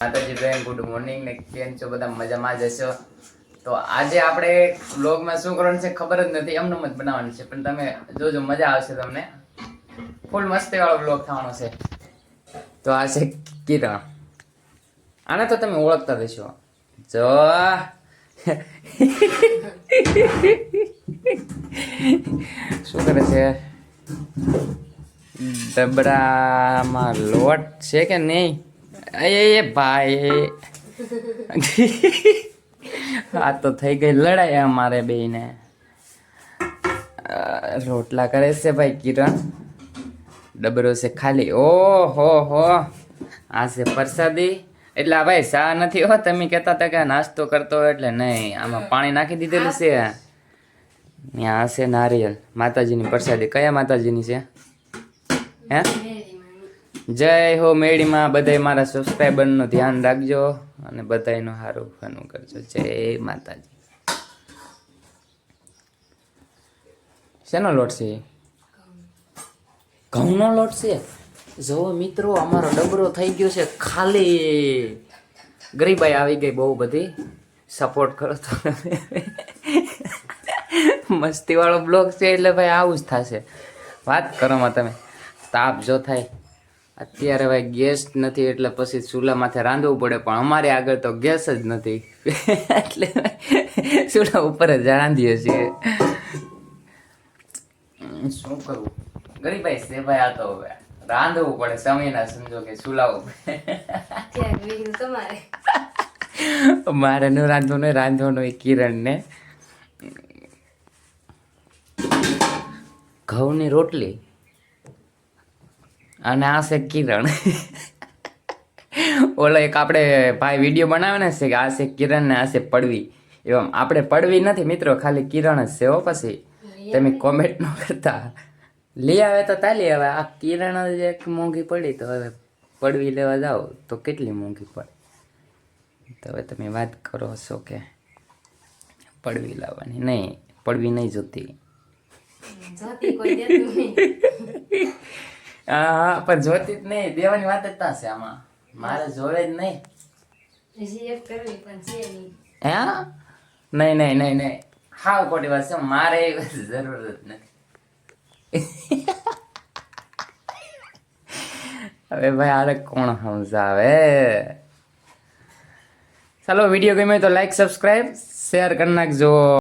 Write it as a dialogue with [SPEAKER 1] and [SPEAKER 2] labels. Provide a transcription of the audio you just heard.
[SPEAKER 1] માતાજી બેન good morning ને કેમ છો બધા મજામાં જ હશો. તો આજે આપણે વ્લોગમાં શું કરવાનું છે ખબર જ નથી, એમનો જ બનાવવાનું છે, પણ તમે જોજો મજા આવશે તમને. ફૂલ મસ્તી વાળો વ્લોગ થવાનો છે. તો આ છે કિરણ, આને તો તમે ઓળખતા રહેશો. જો શું કરે છે, ડબરામાં લોટ છે કે નહીં? એ ભાઈ આ તો થઈ ગઈ લડાઈ અમારે બેને. રોટલા કરે છે ભાઈ કિરણ, ડબરો છે ખાલી. ઓહો હો, આ છે પ્રસાદી. એટલે આ ભાઈ ચા નથી હો, તમે કહેતા હતા કે નાસ્તો કરતો હોય એટલે નહીં, આમાં પાણી નાખી દીધેલું છે. ત્યાં હશે નારિયેલ, માતાજીની પ્રસાદી. કયા માતાજીની છે હે? જય હો મેળીમાં. બધાય મારા સબસ્ક્રાઈબરનું ધ્યાન રાખજો અને બધાયનું સારું ફાનું કરજો. જય માતાજી. શેનો લોટ છે? ઘઉંનો લોટ છે. જો મિત્રો અમારો ડબરો થઈ ગયો છે ખાલી. ગરીબાઈ આવી ગઈ બહુ બધી, સપોર્ટ કરો તો. મસ્તી વાળો બ્લોગ છે એટલે ભાઈ આવું જ થશે. વાત કરોમાં તમે તાપ જો થાય. અત્યારે ભાઈ ગેસ નથી એટલે પછી ચૂલા માથે રાંધવું પડે, પણ અમારે આગળ તો ગેસ જ નથી એટલે ચૂલા ઉપર જ રાંધીએ છીએ. શું કરવું ગરીબાઈ છે ભાઈ, આ તો હવે રાંધવું પડે સમયના સંજોગે ચૂલા ઉપર. મારે નું રાંધવાનું નહીં, રાંધવાનું એ કિરણને. ઘઉંની રોટલી અને આ છે કિરણ. ઓલો એક આપણે ભાઈ વિડીયો બનાવે ને છે કે આ છે કિરણ ને આ છે પડવી. એમ આપણે પડવી નથી મિત્રો, ખાલી કિરણ જ છે. હો પછી તમે કોમેન્ટ ન કરતા. લઈ આવે તો તાલી. હવે આ કિરણ જ એક મોંઘી પડી, તો હવે પડવી લેવા જાઓ તો કેટલી મોંઘી પડે. તો હવે તમે વાત કરો છો કે પડવી લાવવાની. નહીં, પડવી નહીં જોતી. હા પણ જોતી જ નહીં, દેવાની વાત જ ત્યાં છે. આમાં મારે જોવે જ નહીં. હે નહીં નહીં નહીં નહીં, હાવ ખોટી વાત છે. મારે એ જરૂર જ નથી. હવે ભાઈ આરે કોણ સમજાવે? ચાલો વિડીયો ગમ્યો તો લાઈક સબસ્ક્રાઈબ શેર કરી નાખજો.